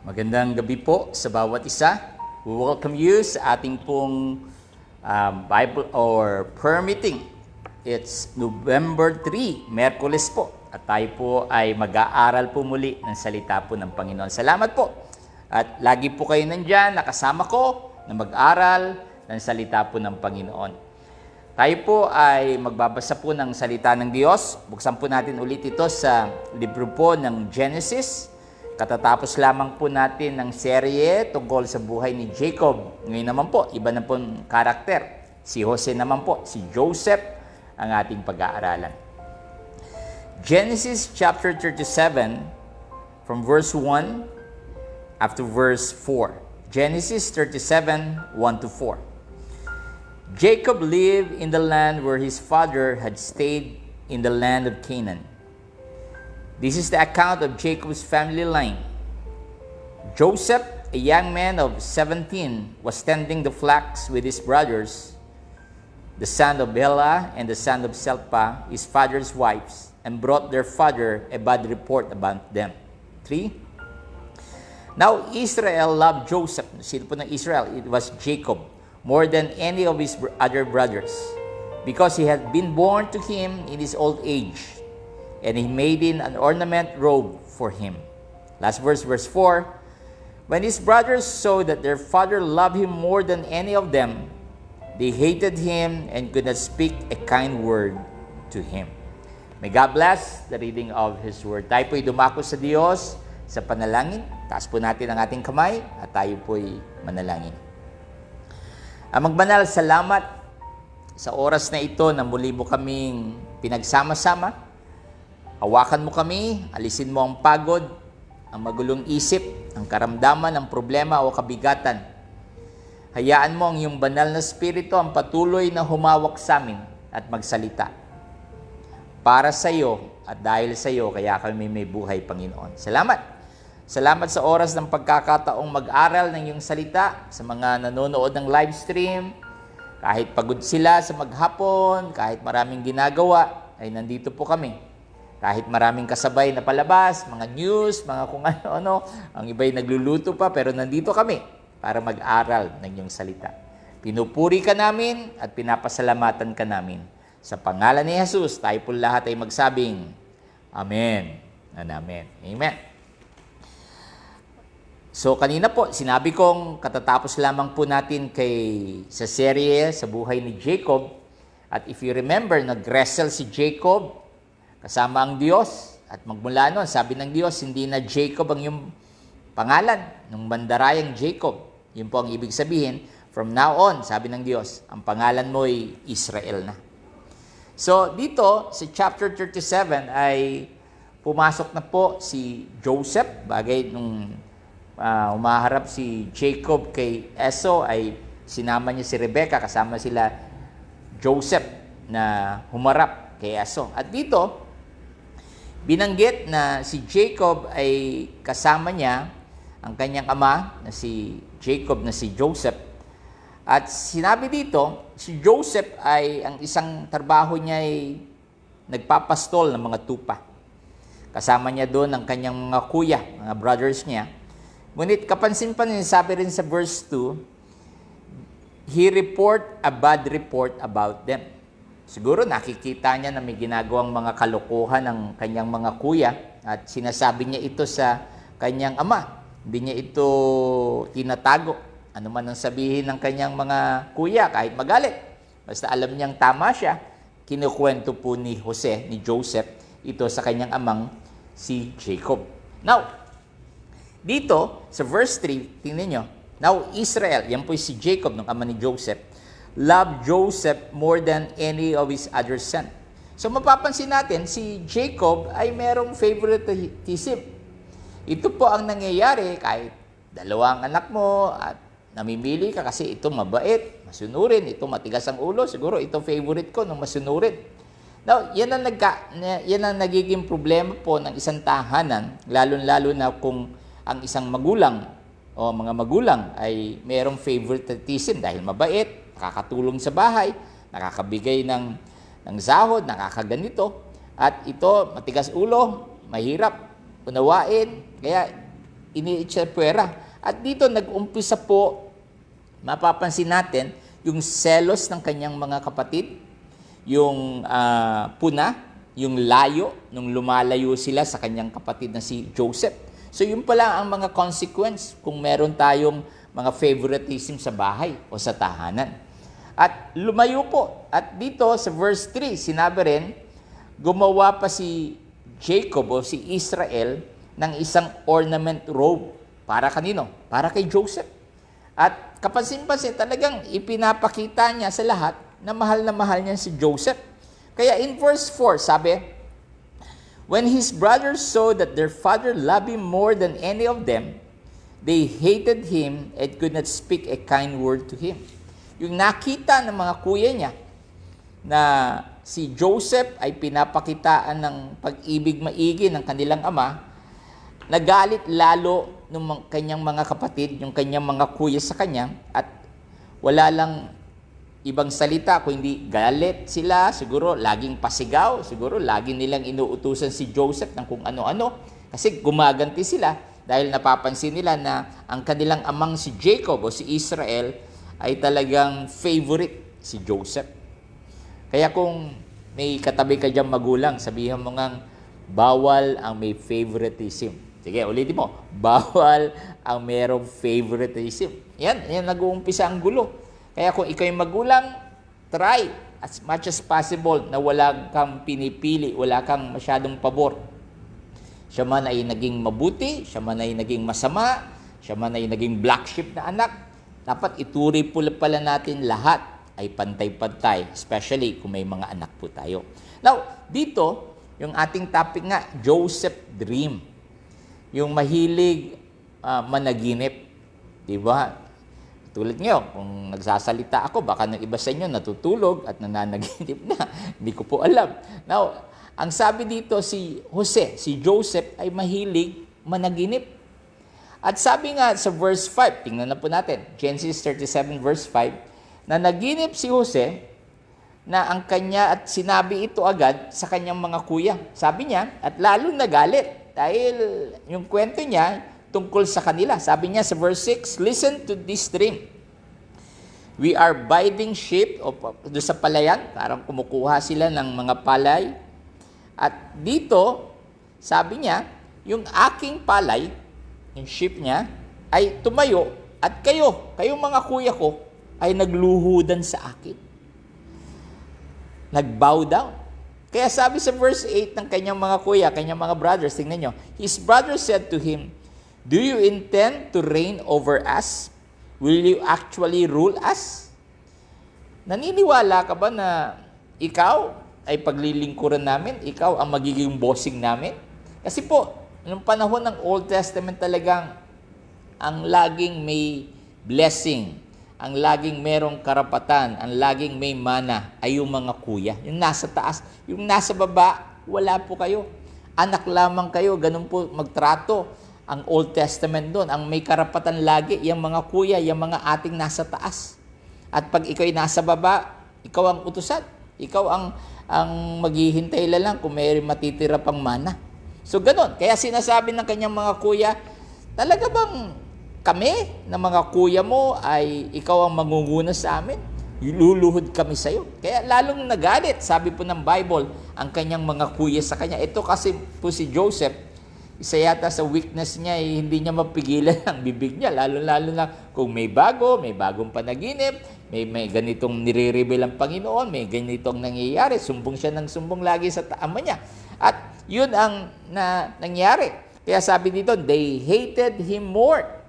Magandang gabi po sa bawat isa. We welcome you sa ating pong Bible or prayer meeting. It's November 3, Merkules po. At tayo po ay mag-aaral po muli ng salita po ng Panginoon. Salamat po. At lagi po kayo nandyan, nakasama ko na mag-aral ng salita po ng Panginoon. Tayo po ay magbabasa po ng salita ng Diyos. Buksan po natin ulit ito sa libro po ng Genesis. Katatapos lamang po natin ng serye tungkol sa buhay ni Jacob. Ngayon naman po, iba na pong karakter. Si Jose naman po, si Joseph ang ating pag-aaralan. Genesis chapter 37 from verse 1 up to verse 4. Genesis 37, 1 to 4. Jacob lived in the land where his father had stayed in the land of Canaan. This is the account of Jacob's family line. Joseph, a young man of 17, was tending the flocks with his brothers, the son of Bela and the son of Selpa, his father's wives, and brought their father a bad report about them. 3. Now Israel loved Joseph. Sino po ng Israel? It was Jacob, more than any of his other brothers, because he had been born to him in his old age. And he made in an ornament robe for him. Last verse, verse 4. When his brothers saw that their father loved him more than any of them, they hated him and could not speak a kind word to him. May God bless the reading of His Word. Tayo po'y dumako sa Diyos sa panalangin. Taas po natin ang ating kamay at tayo po'y manalangin. Magbanal, salamat sa oras na ito na muli mo kaming pinagsama-sama. Hawakan mo kami, alisin mo ang pagod, ang magulong isip, ang karamdaman, ang problema o kabigatan. Hayaan mo ang iyong banal na spirito ang patuloy na humawak sa amin at magsalita. Para sa iyo at dahil sa iyo, kaya kami may buhay, Panginoon. Salamat. Salamat sa oras ng pagkakataong mag-aral ng iyong salita sa mga nanonood ng live stream. Kahit pagod sila sa maghapon, kahit maraming ginagawa, ay nandito po kami. Kahit maraming kasabay na palabas, mga news, mga kung ano-ano, ang iba'y nagluluto pa, pero nandito kami para mag-aral ng iyong salita. Pinupuri ka namin at pinapasalamatan ka namin. Sa pangalan ni Jesus, tayo po lahat ay magsabing, Amen and Amen. Amen. So kanina po, sinabi kong katatapos lamang po natin sa serye sa buhay ni Jacob. At if you remember, nag-wrestle si Jacob kasama ang Diyos. At magmula noon, sabi ng Diyos, hindi na Jacob ang iyong pangalan, nung mandarayang Jacob. Yun po ang ibig sabihin. From now on, sabi ng Diyos, ang pangalan mo ay Israel na. So dito, sa chapter 37, ay pumasok na po si Joseph. Bagay nung umaharap si Jacob kay Esau, ay sinama niya si Rebecca, kasama sila Joseph na humarap kay Esau. At dito, binanggit na si Jacob ay kasama niya ang kanyang ama na si Jacob na si Joseph. At sinabi dito, si Joseph ay ang isang trabaho niya ay nagpapastol ng mga tupa. Kasama niya doon ang kanyang mga kuya, mga brothers niya. Ngunit kapansin-pansin, sabi rin sa verse 2, he report a bad report about them. Siguro nakikita niya na may ginagawang mga kalokohan ng kanyang mga kuya at sinasabi niya ito sa kanyang ama. Hindi niya ito tinatago. Ano man ang sabihin ng kanyang mga kuya, kahit magalit. Basta alam niyang tama siya, kinukwento po ni Joseph, ito sa kanyang amang si Jacob. Now, dito sa verse 3, tingnan niyo. Now, Israel, yan po si Jacob, ng ama ni Joseph, loved Joseph more than any of his other sons. So mapapansin natin, si Jacob ay merong favoritism. Ito po ang nangyayari kahit dalawang anak mo at namimili ka kasi ito mabait, masunurin, ito matigas ang ulo, siguro ito favorite ko nung masunurin. Now, yan ang nagiging problema po ng isang tahanan, lalo-lalo na kung ang isang magulang o mga magulang ay merong favoritism dahil mabait, nakakatulong sa bahay, nakakabigay ng sahod, nakakaganito. At ito, matigas ulo, mahirap unawain. Kaya iniitsapwera. At dito nag-umpisa po, mapapansin natin, yung selos ng kanyang mga kapatid, yung puna, yung layo, nung lumalayo sila sa kanyang kapatid na si Joseph. So yun pala ang mga consequence kung meron tayong mga favoritism sa bahay o sa tahanan. At lumayo po. At dito sa verse 3, sinabi rin, gumawa pa si Jacob o si Israel ng isang ornament robe. Para kanino? Para kay Joseph. At kapansin-pansin, talagang ipinapakita niya sa lahat na mahal niya si Joseph. Kaya in verse 4, sabi, when his brothers saw that their father loved him more than any of them, they hated him and could not speak a kind word to him. Yung nakita ng mga kuya niya na si Joseph ay pinapakitaan ng pag-ibig maigi ng kanilang ama, nagalit lalo ng kanyang mga kapatid, yung kanyang mga kuya sa kanya, at wala lang ibang salita kundi galit sila, siguro laging pasigaw, siguro lagi nilang inuutusan si Joseph ng kung ano-ano, kasi gumaganti sila dahil napapansin nila na ang kanilang amang si Jacob o si Israel ay talagang favorite si Joseph. Kaya kung may katabi ka dyan magulang, sabihan mo ngang bawal ang may favoritism. Sige, ulitin mo. Bawal ang merong favoritism. Yan nag-uumpisa ang gulo. Kaya kung ikaw yung magulang, try as much as possible na wala kang pinipili, wala kang masyadong pabor. Siya man ay naging mabuti, siya man ay naging masama, siya man ay naging black sheep na anak, dapat ituri pala natin lahat ay pantay-pantay, especially kung may mga anak po tayo. Now, dito, yung ating topic nga, Joseph Dream. Yung mahilig managinip. Diba? Tulad nyo, kung nagsasalita ako, baka ng iba sa inyo natutulog at nananaginip na. Hindi ko po alam. Now, ang sabi dito si Joseph ay mahilig managinip. At sabi nga sa verse 5, tingnan na po natin, Genesis 37 verse 5, na naginip si Jose na ang kanya at sinabi ito agad sa kanyang mga kuya. Sabi niya, at lalong nagalit. Dahil yung kwento niya tungkol sa kanila. Sabi niya sa verse 6, listen to this dream. We are binding sheep, o doon sa palayan, parang kumukuha sila ng mga palay. At dito, sabi niya, yung aking palay, yung sheep niya, ay tumayo, at kayong mga kuya ko, ay nagluhudan sa akin. Nag-bow down. Kaya sabi sa verse 8 ng kanyang mga kuya, kanyang mga brothers, tingnan nyo, his brothers said to him, do you intend to reign over us? Will you actually rule us? Naniniwala ka ba na ikaw ay paglilingkuran namin, ikaw ang magiging bossing namin? Kasi po, noong panahon ng Old Testament talagang ang laging may blessing, ang laging merong karapatan, ang laging may mana ay yung mga kuya. Yung nasa taas, yung nasa baba, wala po kayo. Anak lamang kayo, ganun po magtrato ang Old Testament doon. Ang may karapatan lagi, yung mga kuya, yung mga ating nasa taas. At pag ikaw ay nasa baba, ikaw ang utusan. Ikaw ang maghihintay lang kung may matitira pang mana. So ganun. Kaya sinasabi ng kanyang mga kuya, talaga bang kami na mga kuya mo ay ikaw ang mangunguna sa amin? Luluhod kami sa iyo. Kaya lalong nagalit, sabi po ng Bible, ang kanyang mga kuya sa kanya. Ito kasi po si Joseph, isa yata sa weakness niya, hindi niya mapigilan ang bibig niya. Lalo-lalo na kung may bagong panaginip, may ganitong nire-reveal ang Panginoon, may ganitong nangyayari, sumbong siya ng sumbong lagi sa ama niya. At yun ang nangyari. Kaya sabi dito, they hated him more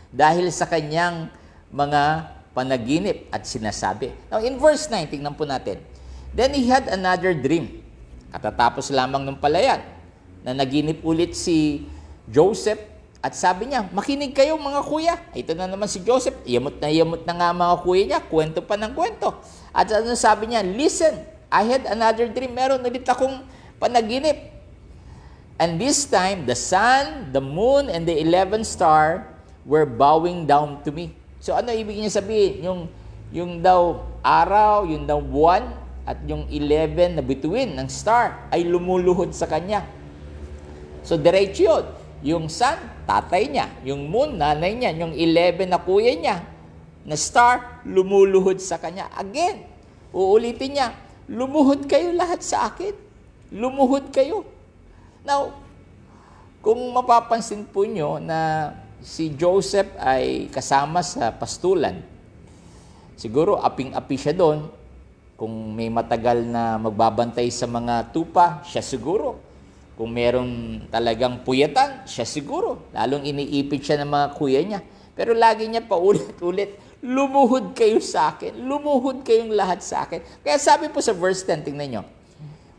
dahil sa kanyang mga panaginip at sinasabi. Now, in verse 9, tingnan po natin. Then he had another dream. Katatapos lamang ng palayan na naginip ulit si Joseph at sabi niya, makinig kayo mga kuya. Ito na naman si Joseph. Yamot na nga mga kuya niya. Kwento pa ng kwento. At ano sabi niya, listen, I had another dream. Meron ulit akong panaginip. And this time, the sun, the moon, and the 11th star were bowing down to me. So ano ibig niya sabihin? Yung daw araw, yung daw buwan, at yung 11 na bituin ng star ay lumuluhod sa kanya. So diretso yun. yung sun, tatay niya. Yung moon, nanay niya. Yung 11 na kuya niya. Na star, lumuluhod sa kanya. Again, uulitin niya, lumuhod kayo lahat sa akin. Lumuhod kayo. Now, kung mapapansin po nyo na si Joseph ay kasama sa pastulan, siguro aping-api siya doon. Kung may matagal na magbabantay sa mga tupa, siya siguro. Kung meron talagang puyatan, siya siguro. Lalong iniipit siya ng mga kuya niya. Pero lagi niya paulit-ulit, lumuhod kayo sa akin. Lumuhod kayong lahat sa akin. Kaya sabi po sa verse 10, tingnan nyo.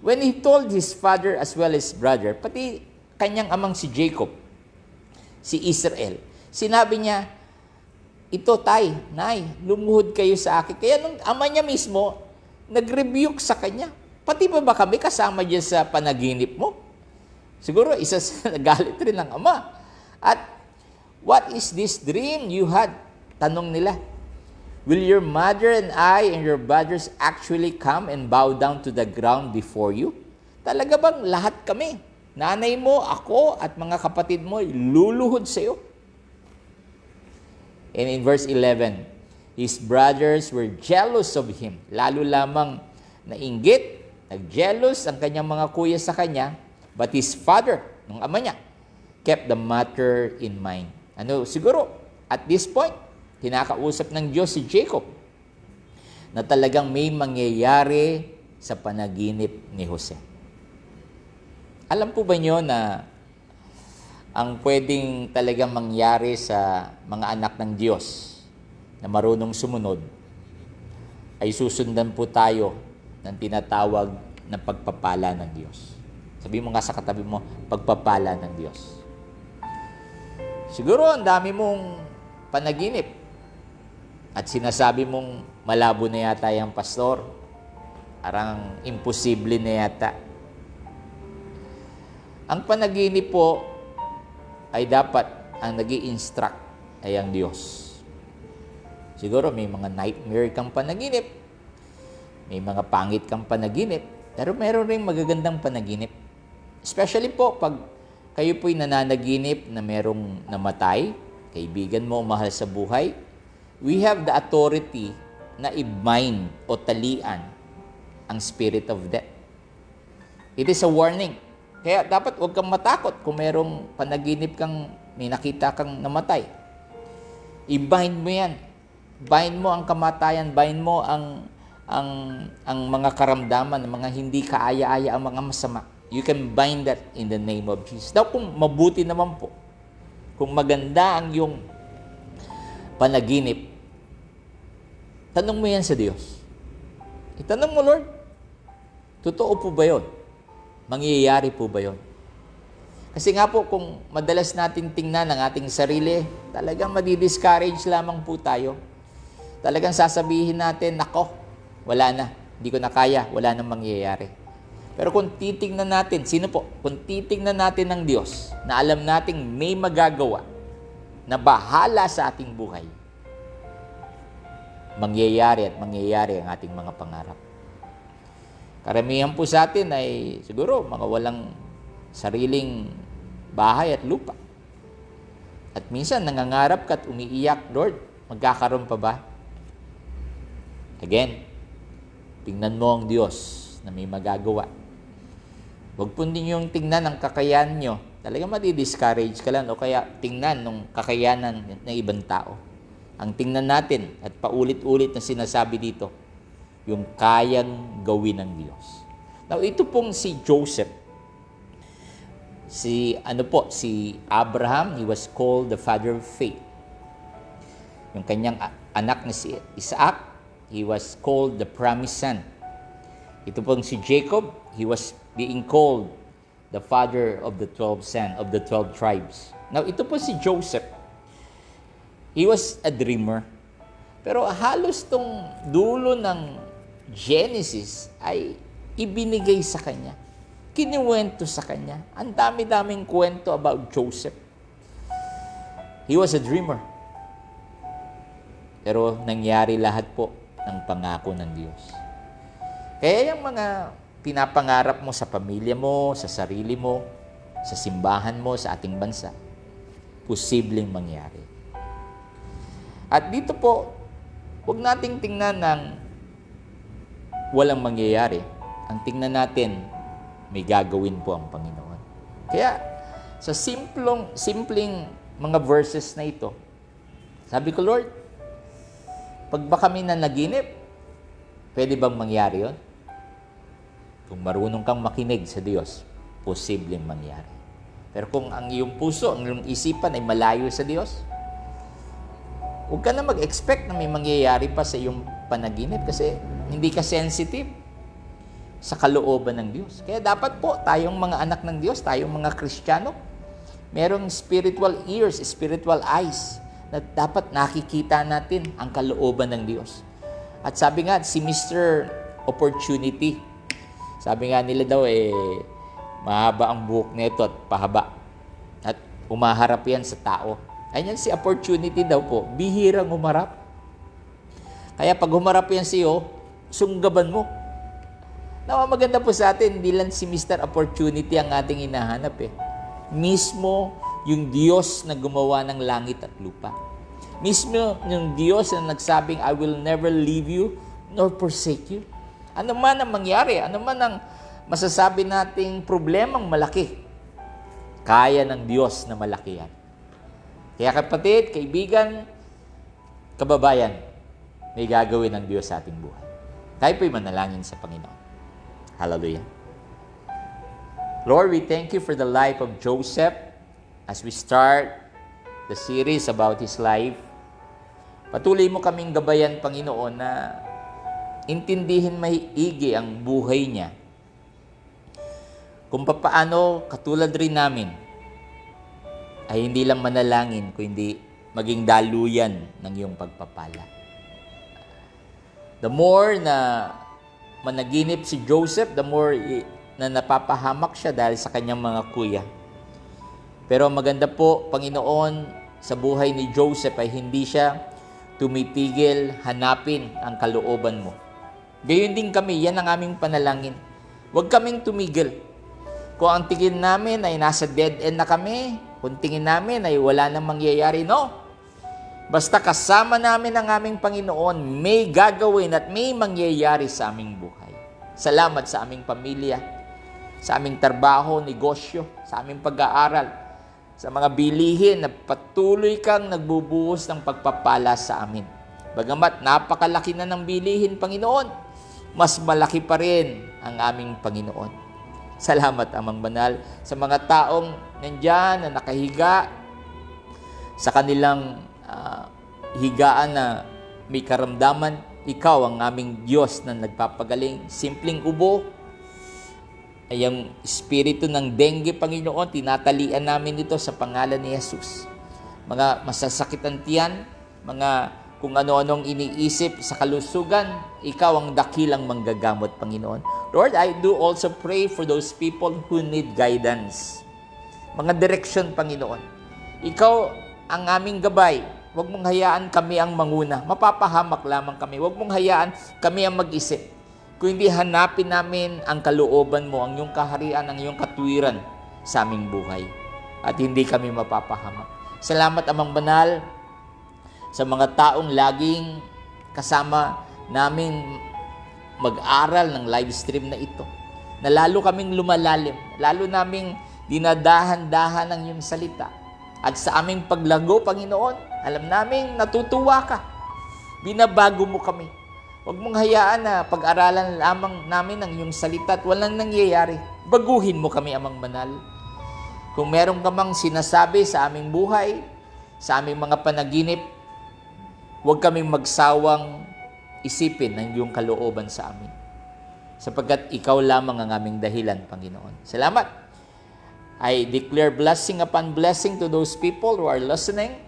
When he told his father as well as brother, pati kanyang amang si Jacob, si Israel, sinabi niya, ito tay, nay, lumuhod kayo sa akin. Kaya nung ama niya mismo, nag-rebuke sa kanya. Pati ba kami kasama dyan sa panaginip mo? Siguro isa sa nagalit rin ng ama. At what is this dream you had? Tanong nila. Will your mother and I and your brothers actually come and bow down to the ground before you? Talaga bang lahat kami, nanay mo, ako, at mga kapatid mo, luluhod sa iyo? And in verse 11, his brothers were jealous of him. Lalo lamang nainggit, nag-jealous ang kanyang mga kuya sa kanya, but his father, nung ama niya, kept the matter in mind. Siguro, at this point, kinakausap ng Diyos si Jacob na talagang may mangyayari sa panaginip ni Jose. Alam po ba niyo na ang pwedeng talagang mangyari sa mga anak ng Diyos na marunong sumunod, ay susundan po tayo ng tinatawag na pagpapala ng Diyos. Sabi mo nga sa katabi mo, pagpapala ng Diyos. Siguro ang dami mong panaginip at sinasabi mong malabo na yata yung pastor. Parang imposible na yata. Ang panaginip po ay dapat ang nag-i-instruct ay ang Diyos. Siguro may mga nightmare kang panaginip, may mga pangit kang panaginip, pero meron ring magagandang panaginip. Especially po pag kayo po'y nananaginip na merong namatay, kaibigan mo o mahal sa buhay, we have the authority na i-bind o talian ang spirit of death. It is a warning. Kaya dapat huwag kang matakot kung merong panaginip kang may nakita kang namatay. I-bind mo yan. Bind mo ang kamatayan, bind mo ang mga karamdaman, ang mga hindi kaaya-aya, ang mga masama. You can bind that in the name of Jesus. Daw kung mabuti naman po, kung maganda ang iyong panaginip, tanong mo yan sa Diyos. Itanong mo, Lord, totoo po ba yun? Mangyayari po ba yun? Kasi nga po, kung madalas natin tingnan ang ating sarili, talagang madi-discourage lamang po tayo. Talagang sasabihin natin, nako, wala na, hindi ko na kaya, wala nang mangyayari. Pero kung titingnan natin, sino po? Kung titingnan natin ng Diyos, na alam nating may magagawa, na bahala sa ating buhay, mangyayari at mangyayari ang ating mga pangarap. Karamihan po sa atin ay siguro mga walang sariling bahay at lupa. At minsan nangangarap ka at umiiyak, Lord, magkakaroon pa ba? Again, tingnan mo ang Diyos na may magagawa. Huwag po ninyong tingnan ang kakayahan nyo. Talagang madi-discourage ka lang o kaya tingnan ng kakayanan ng ibang tao. Ang tingnan natin at paulit-ulit na sinasabi dito, yung kayang gawin ng Diyos. Now, ito pong si Joseph, si Abraham, he was called the father of faith. Yung kanyang anak na si Isaac, he was called the promised son. Ito pong si Jacob, he was being called the father of the 12 son, of the 12 tribes. Now, ito po si Joseph. He was a dreamer. Pero halos tong dulo ng Genesis ay ibinigay sa kanya. Kinuwento sa kanya. Ang dami-daming kwento about Joseph. He was a dreamer. Pero nangyari lahat po ng pangako ng Diyos. Kaya yung mga pinapangarap mo sa pamilya mo, sa sarili mo, sa simbahan mo, sa ating bansa, posibleng mangyari. At dito po, huwag nating tingnan ng walang mangyayari. Ang tingnan natin, may gagawin po ang Panginoon. Kaya, sa simpleng mga verses na ito, sabi ko, Lord, pag ba kami na naginip, pwede bang mangyari yun? Kung marunong kang makinig sa Diyos, posibleng mangyari. Pero kung ang iyong puso, ang iyong isipan ay malayo sa Diyos, huwag ka na mag-expect na may mangyayari pa sa iyong panaginip kasi hindi ka sensitive sa kalooban ng Diyos. Kaya dapat po, tayong mga anak ng Diyos, tayong mga Kristiyano, merong spiritual ears, spiritual eyes, na dapat nakikita natin ang kalooban ng Diyos. At sabi nga, si Mr. Opportunity, sabi nga nila daw, mahaba ang buhok nito at pahaba. At umaharap yan sa tao. Ayan si Opportunity daw po, bihirang umarap. Kaya pag humarap yan siyo, sunggaban mo. Nawa maganda po sa atin, hindi lang si Mr. Opportunity ang ating hinahanap Mismo yung Diyos na gumawa ng langit at lupa. Mismo yung Diyos na nagsabing, I will never leave you nor forsake you. Ano man ang mangyari, ano man ang masasabi nating problemang malaki, kaya ng Diyos na malaki yan. Kaya kapatid, kaibigan, kababayan, may gagawin ng Diyos sa ating buhay. Tayo po'y manalangin sa Panginoon. Hallelujah. Lord, we thank you for the life of Joseph as we start the series about his life. Patuloy mo kaming gabayan, Panginoon, na intindihin maigi ang buhay niya. Kung papaano, katulad rin namin, ay hindi lang manalangin, kundi maging daluyan ng iyong pagpapala. The more na managinip si Joseph, the more na napapahamak siya dahil sa kanyang mga kuya. Pero maganda po, Panginoon, sa buhay ni Joseph ay hindi siya tumitigil hanapin ang kalooban mo. Gayon din kami, yan ang aming panalangin. Huwag kaming tumigil. Kung ang tingin namin ay nasa dead end na kami, kung tingin namin ay wala nang mangyayari, no. Basta kasama namin ang aming Panginoon, may gagawin at may mangyayari sa aming buhay. Salamat sa aming pamilya, sa aming trabaho, negosyo, sa aming pag-aaral, sa mga bilihin na patuloy kang nagbubuhos ng pagpapala sa amin. Bagamat napakalaki na ng bilihin, Panginoon, mas malaki pa rin ang aming Panginoon. Salamat, Amang Banal, sa mga taong nandyan na nakahiga sa kanilang higaan na may karamdaman. Ikaw ang aming Diyos na nagpapagaling. Simpleng ubo, ay ang espiritu ng dengue, Panginoon, tinatalian namin ito sa pangalan ni Jesus. Mga masasakit ang tiyan, mga kung ano-anong iniisip sa kalusugan, ikaw ang dakilang manggagamot, Panginoon. Lord, I do also pray for those people who need guidance. Mga direksyon, Panginoon. Ikaw ang aming gabay. Huwag mong hayaan kami ang manguna. Mapapahamak lamang kami. Huwag mong hayaan kami ang mag-isip. Kung hindi hanapin namin ang kalooban mo, ang iyong kaharian, ang iyong katwiran sa aming buhay. At hindi kami mapapahamak. Salamat, Amang Banal, sa mga taong laging kasama namin mag-aral ng live stream na ito. Na lalo kaming lumalalim, lalo naming dinadahan-dahan ang iyong salita. At sa aming paglago, Panginoon, alam namin natutuwa ka. Binabago mo kami. Huwag mong hayaan na pag-aralan lamang namin ang iyong salita at walang nangyayari. Baguhin mo kami, Amang Banal. Kung meron ka mang sinasabi sa aming buhay, sa aming mga panaginip, huwag kaming magsawang isipin ng iyong kalooban sa amin. Sapagkat ikaw lamang ang aming dahilan, Panginoon. Salamat. I declare blessing upon blessing to those people who are listening,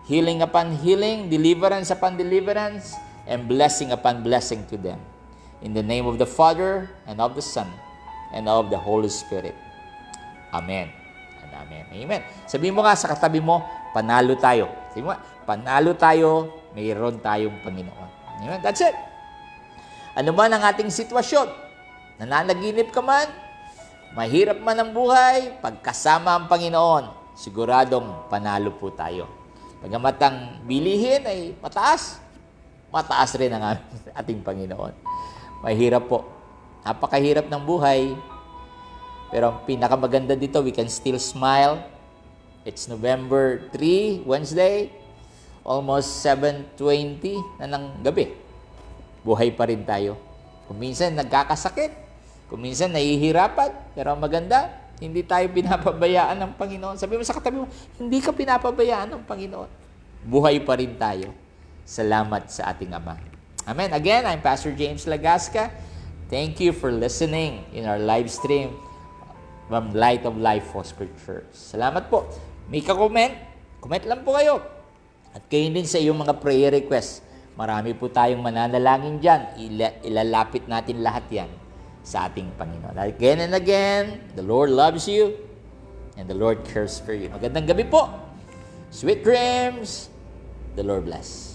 healing upon healing, deliverance upon deliverance, and blessing upon blessing to them. In the name of the Father, and of the Son, and of the Holy Spirit. Amen. And amen. Amen. Sabihin mo nga sa katabi mo, panalo tayo. Sabihin mo, panalo tayo, mayroon tayong Panginoon. Amen. That's it. Ano man ang ating sitwasyon, nananaginip ka man, Mahirap man ang buhay, pagkasama ang Panginoon, siguradong panalo po tayo. Bagamat ang bilihin ay mataas, mataas rin ang ating Panginoon. Mahirap po. Napakahirap ng buhay. Pero ang pinakamaganda dito, we can still smile. It's November 3, Wednesday. Almost 7:20 na ng gabi. Buhay pa rin tayo. Kung minsan nagkakasakit, kung minsan nahihirapan, pero ang maganda, hindi tayo pinapabayaan ng Panginoon. Sabi mo sa katabi mo, hindi ka pinapabayaan ng Panginoon. Buhay pa rin tayo. Salamat sa ating Ama. Amen. Again, I'm Pastor James Lagasca. Thank you for listening in our live stream from Light of Life Foster Church. Salamat po. May ka-comment? Comment lang po kayo. At kayo din sa iyong mga prayer requests. Marami po tayong mananalangin dyan. Ilalapit natin lahat yan sa ating Panginoon. Again and again, the Lord loves you and the Lord cares for you. Magandang gabi po. Sweet dreams. The Lord bless.